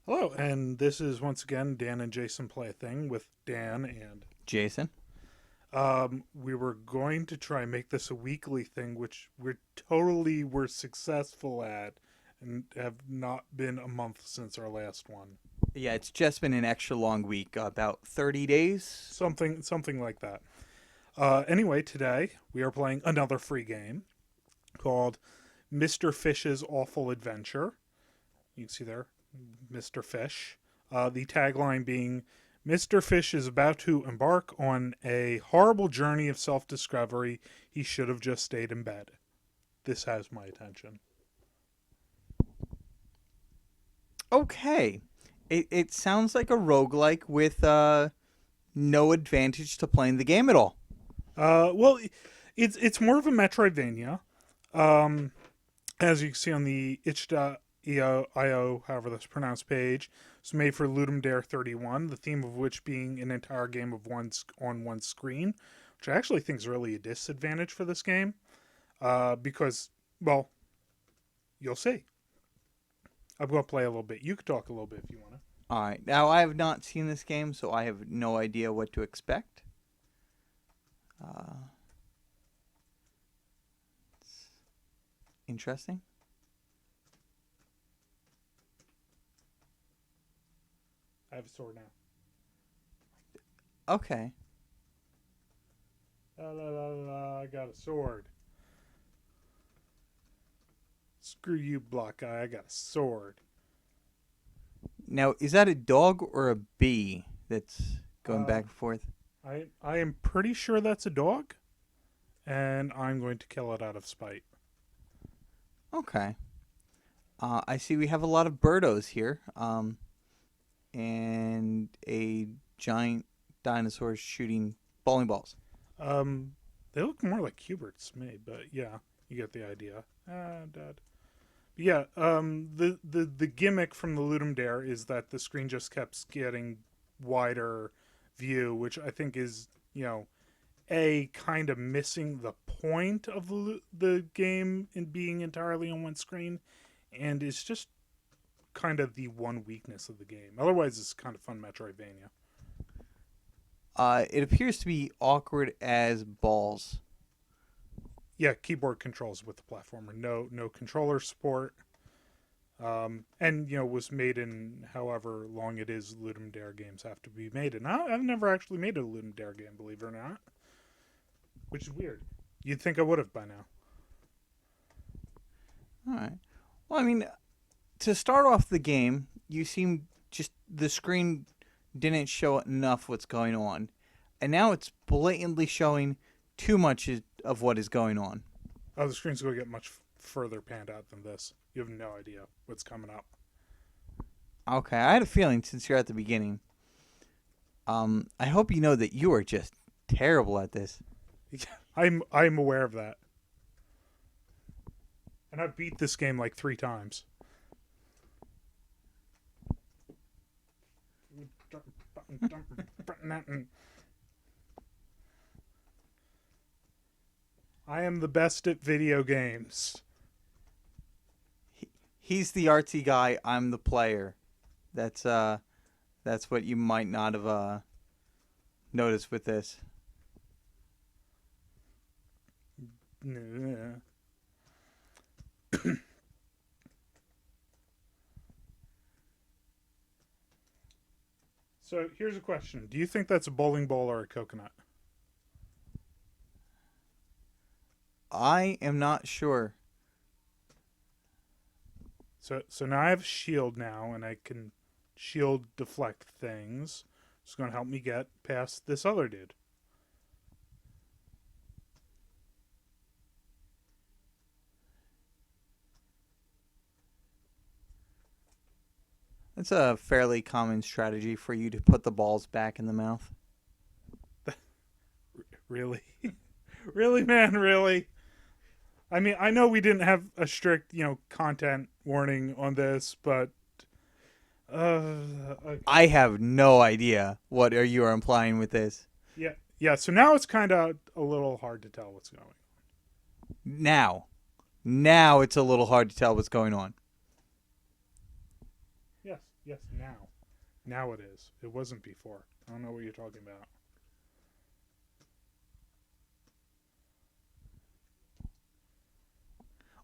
Hello, and this is once again Dan and Jason Play a Thing with Dan. And Jason. we were going to try and make this a weekly thing, which we're totally were successful at, and have not been a month since our last one. Yeah, it's just been an extra long week, about 30 days. Something like that. Anyway, today we are playing another free game called Mr. Fish's Awful Adventure. You can see there, Mr. Fish. The tagline being Mr. Fish is about to embark on a horrible journey of self discovery. He should have just stayed in bed. This has my attention. Okay. It sounds like a roguelike with no advantage to playing the game at all. Well, it's more of a Metroidvania. Um, as you can see on the itch.io, however that's pronounced, page, it's made for Ludum Dare 31, the theme of which being an entire game of on one screen, which I actually think is really a disadvantage for this game. Because, well, you'll see. I'm going to play a little bit. You could talk a little bit if you want to. All right. Now, I have not seen this game, so I have no idea what to expect. Uh, it's interesting. I have a sword now. Okay. La, la, la, la, I got a sword. Screw you, block guy. I got a sword. Now, is that a dog or a bee that's going back Um, and forth? I am pretty sure that's a dog, and I'm going to kill it out of spite. Okay. I see we have a lot of birdos here. And a giant dinosaur shooting bowling balls. Um, they look more like Huberts to me, but yeah, you get the idea. Dad. Yeah, the gimmick from the Ludum Dare is that the screen just kept getting wider view, which I think is, a kind of missing the point of the game in being entirely on one screen, and it's just kind of the one weakness of the game. Otherwise, it's kind of fun Metroidvania. It appears to be awkward as balls. Yeah, keyboard controls with the platformer. No controller support. And was made in however long it is Ludum Dare games have to be made. And I've never actually made a Ludum Dare game, believe it or not, which is weird. You'd think I would have by now. All right. Well, I mean, to start off the game, you seem just the screen didn't show enough what's going on, and now it's blatantly showing too much of what is going on. Oh, the screen's going to get much further panned out than this. You have no idea what's coming up. Okay, I had a feeling since you're at the beginning. I hope you know that you are just terrible at this. I'm aware of that, and I've beat this game like 3 times. I am the best at video games. He's the artsy guy. I'm the player. That's that's what you might not have noticed with this. So here's a question: do you think that's a bowling ball or a coconut? I am not sure. So now I have a shield now, and I can shield deflect things. It's going to help me get past this other dude. It's a fairly common strategy for you to put the balls back in the mouth. Really, really, man, really. I mean, I know we didn't have a strict, content warning on this, but uh, okay. I have no idea what you are implying with this. Yeah. So now it's kind of a little hard to tell what's going. Now it's a little hard to tell what's going on. Yes, yes, now. Now it is. It wasn't before. I don't know what you're talking about.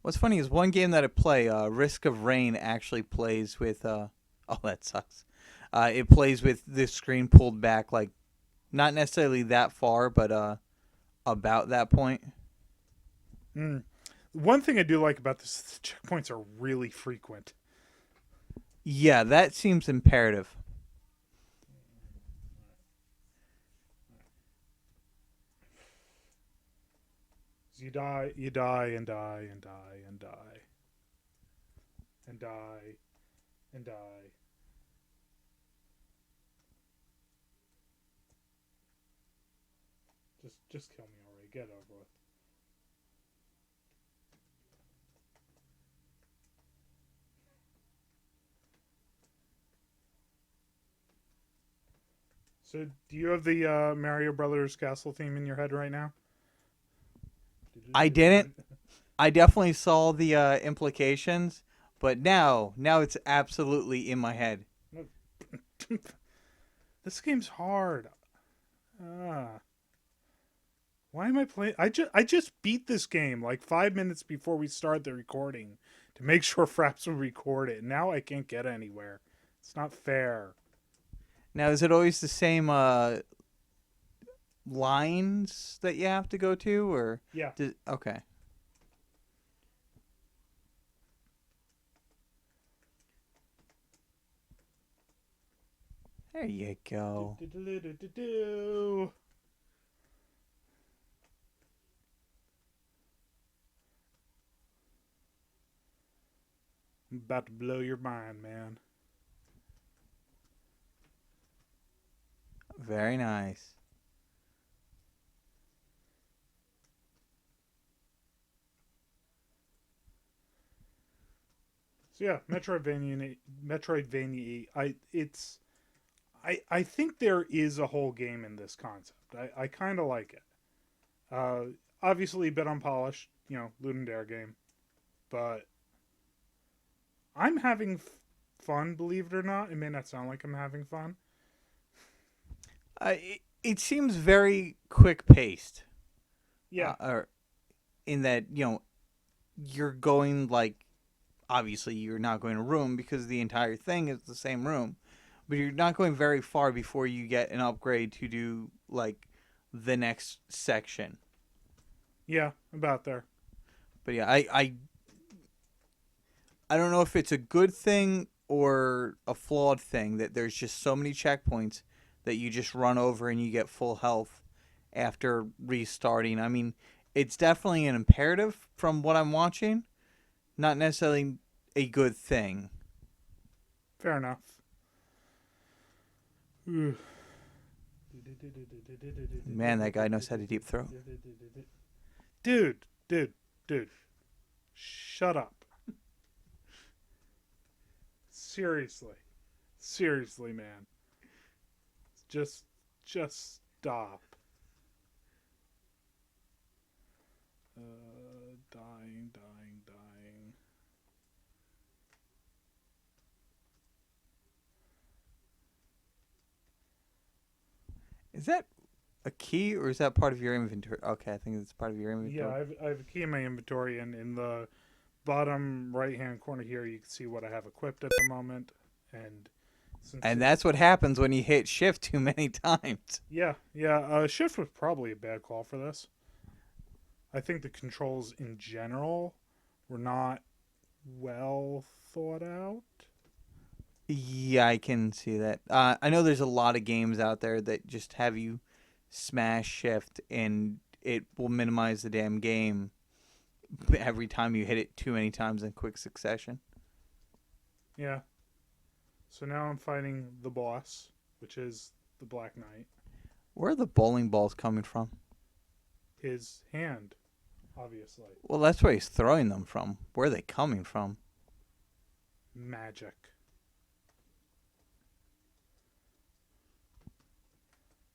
What's funny is one game that I play, Risk of Rain, actually plays with. Oh, that sucks. It plays with the screen pulled back, like not necessarily that far, but about that point. Mm. One thing I do like about this is the checkpoints are really frequent. Yeah, that seems imperative. You die, you die, and die, and die, and die, and die, and die. Just kill me already. Get over with. So, do you have the Mario Brothers Castle theme in your head right now? I didn't. I definitely saw the implications, but now it's absolutely in my head. This game's hard. Ah. Why am I playing? I just beat this game like 5 minutes before we start the recording to make sure Fraps will record it. Now I can't get anywhere. It's not fair. Now, is it always the same lines that you have to go to, or Yeah. okay? There you go. Do-do-do-do-do-do. I'm about to blow your mind, man. Very nice. So yeah, Metroidvania. I think there is a whole game in this concept. I kind of like it. Obviously a bit unpolished, Ludum Dare game, but I'm having fun. Believe it or not, it may not sound like I'm having fun. It seems very quick paced. Yeah, Or in that you're going like obviously you're not going to room because the entire thing is the same room, but you're not going very far before you get an upgrade to do like the next section. yeah, about there. But yeah, I don't know if it's a good thing or a flawed thing that there's just so many checkpoints that you just run over and you get full health after restarting. I mean, it's definitely an imperative from what I'm watching, not necessarily a good thing. Fair enough. Man, that guy knows how to deep throat. Dude, shut up. Seriously, man. Just stop. Dying. Is that a key or is that part of your inventory? Okay, I think it's part of your Yeah, inventory. I have a key in my inventory, and in the bottom right hand corner here, you can see what I have equipped at the moment. And since And that's what happens when you hit shift too many times. yeah, shift was probably a bad call for this. I think the controls in general were not well thought out. Yeah, I can see that. I know there's a lot of games out there that just have you smash shift and it will minimize the damn game every time you hit it too many times in quick succession. Yeah. So now I'm fighting the boss, which is the Black Knight. Where are the bowling balls coming from? His hand, obviously. Well, that's where he's throwing them from. Where are they coming from? Magic.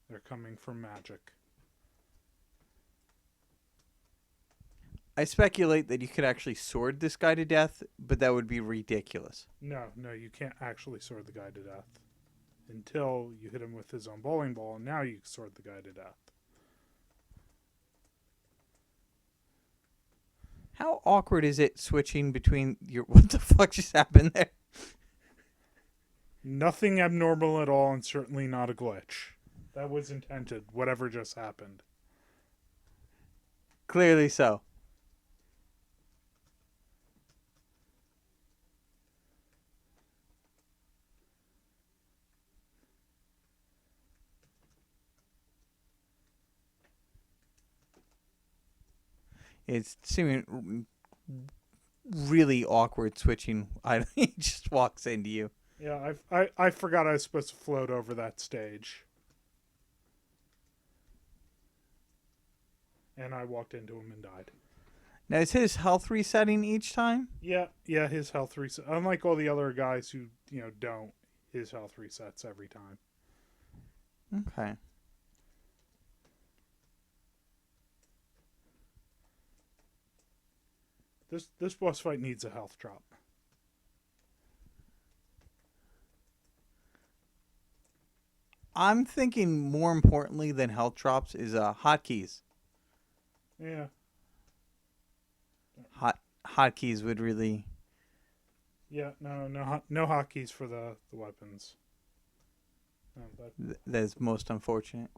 They're coming from magic. I speculate that you could actually sword this guy to death, but that would be ridiculous. No, you can't actually sword the guy to death until you hit him with his own bowling ball, and now you can sword the guy to death. How awkward is it switching between your... What the fuck just happened there? Nothing abnormal at all, and certainly not a glitch. That was intended, whatever just happened. Clearly so. It's seeming really awkward switching. He just walks into you. Yeah, I forgot I was supposed to float over that stage. And I walked into him and died. Now, is his health resetting each time? Yeah, his health reset. Unlike all the other guys who, don't, his health resets every time. Okay. This boss fight needs a health drop. I'm thinking more importantly than health drops is hotkeys. Yeah. Hotkeys would really... Yeah, no hotkeys for the weapons. No, that is most unfortunate.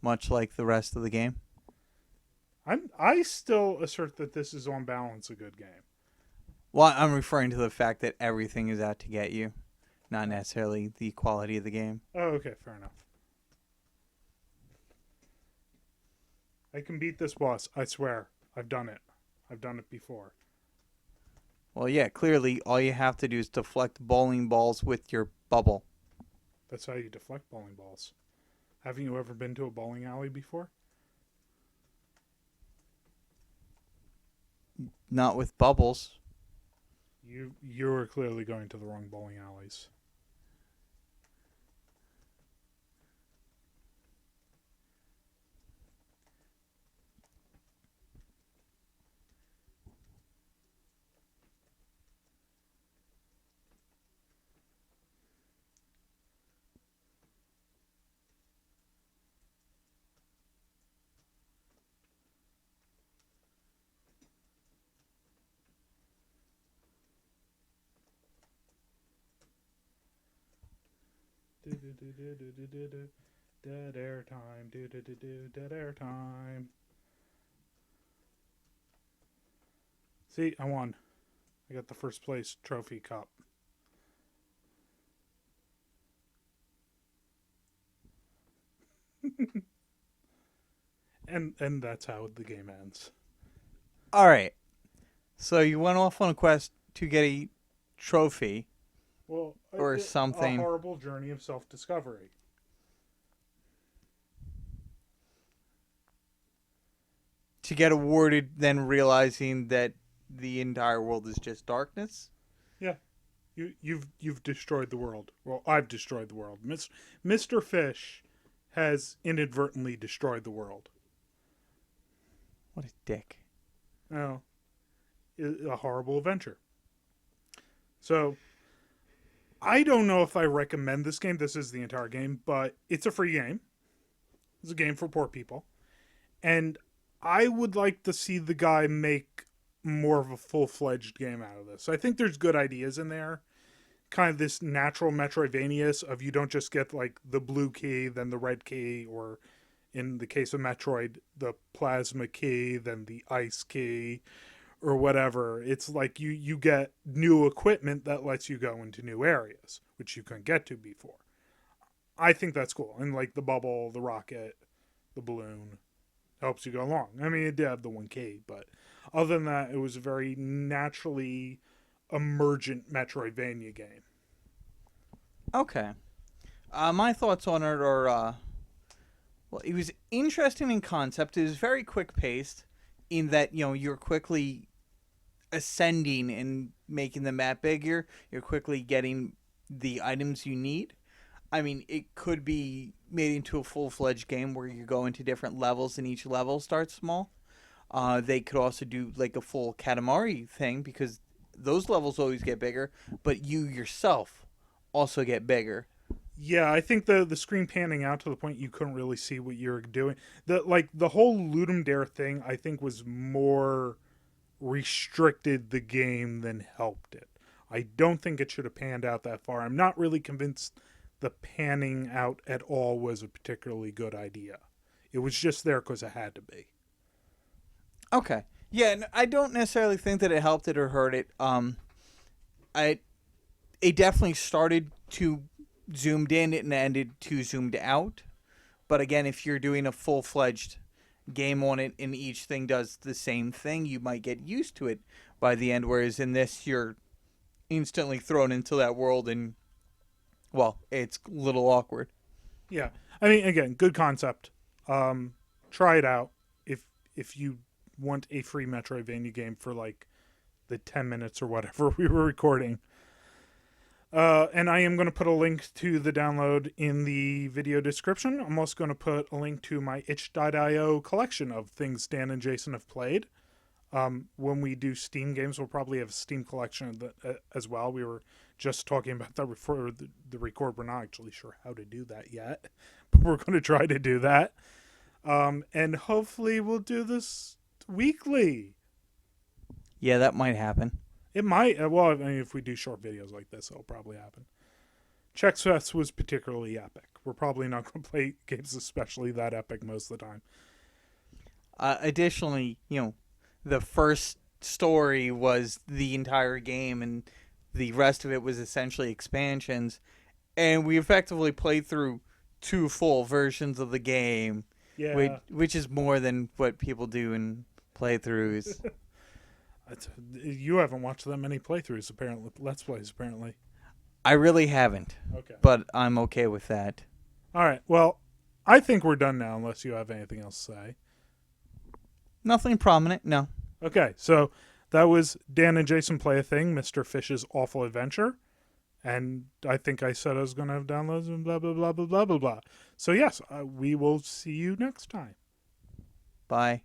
Much like the rest of the game. I still assert that this is on balance a good game. Well, I'm referring to the fact that everything is out to get you, not necessarily the quality of the game. Oh, okay, fair enough. I can beat this boss, I swear. I've done it. I've done it before. Well, yeah, clearly all you have to do is deflect bowling balls with your bubble. That's how you deflect bowling balls. Haven't you ever been to a bowling alley before? Not with bubbles. You are clearly going to the wrong bowling alleys. Dead air time. Dead air time. See, I won. I got the first place trophy cup. and that's how the game ends. All right. So you went off on a quest to get a trophy. Well, or something. A horrible journey of self-discovery. To get awarded, then realizing that the entire world is just darkness. Yeah, you've destroyed the world. Well, I've destroyed the world. Mr. Fish has inadvertently destroyed the world. What a dick! Oh, a horrible adventure. So, I don't know if I recommend this game. This is the entire game, but it's a free game. It's a game for poor people. And I would like to see the guy make more of a full-fledged game out of this. I think there's good ideas in there. Kind of this natural Metroidvania of you don't just get like the blue key, then the red key, or in the case of Metroid, the plasma key, then the ice key, or whatever. It's like you get new equipment that lets you go into new areas, which you couldn't get to before. I think that's cool. And like the bubble, the rocket, the balloon helps you go along. I mean, it did have the one key, but other than that, it was a very naturally emergent Metroidvania game. Okay. My thoughts on it are, well, it was interesting in concept. It was very quick paced in that, you're quickly ascending and making the map bigger. You're quickly getting the items you need. I mean, it could be made into a full-fledged game where you go into different levels and each level starts small. They could also do like a full Katamari thing because those levels always get bigger, but you yourself also get bigger. Yeah, I think the screen panning out to the point you couldn't really see what you were doing. The whole Ludum Dare thing, I think, was more restricted the game than helped it. I don't think it should have panned out that far. I'm not really convinced the panning out at all was a particularly good idea. It was just there because it had to be. Okay. Yeah, and I don't necessarily think that it helped it or hurt it. I it definitely started too zoomed in and ended too zoomed out. But again, if you're doing a full fledged game on it and each thing does the same thing, you might get used to it by the end. Whereas in this, you're instantly thrown into that world, and well, it's a little awkward. Yeah, I mean, again, good concept. Try it out if you want a free Metroidvania game for like the 10 minutes or whatever we were recording. And I am going to put a link to the download in the video description. I'm also going to put a link to my itch.io collection of things Dan and Jason have played. When we do Steam games, we'll probably have a Steam collection of as well. We were just talking about that before the record. We're not actually sure how to do that yet, but we're going to try to do that. And hopefully we'll do this weekly. Yeah, that might happen. It might. Well, I mean, if we do short videos like this, it'll probably happen. Chex Fest was particularly epic. We're probably not going to play games especially that epic most of the time. Additionally, the first story was the entire game, and the rest of it was essentially expansions. And we effectively played through 2 full versions of the game, Yeah. which is more than what people do in playthroughs. You haven't watched that many playthroughs, apparently. Let's Plays, apparently. I really haven't, Okay. but I'm okay with that. All right. Well, I think we're done now, unless you have anything else to say. Nothing prominent, no. Okay. So that was Dan and Jason Play a Thing, Mr. Fish's Awful Adventure. And I think I said I was going to have downloads and blah, blah, blah, blah, blah, blah, blah. So, yes, we will see you next time. Bye.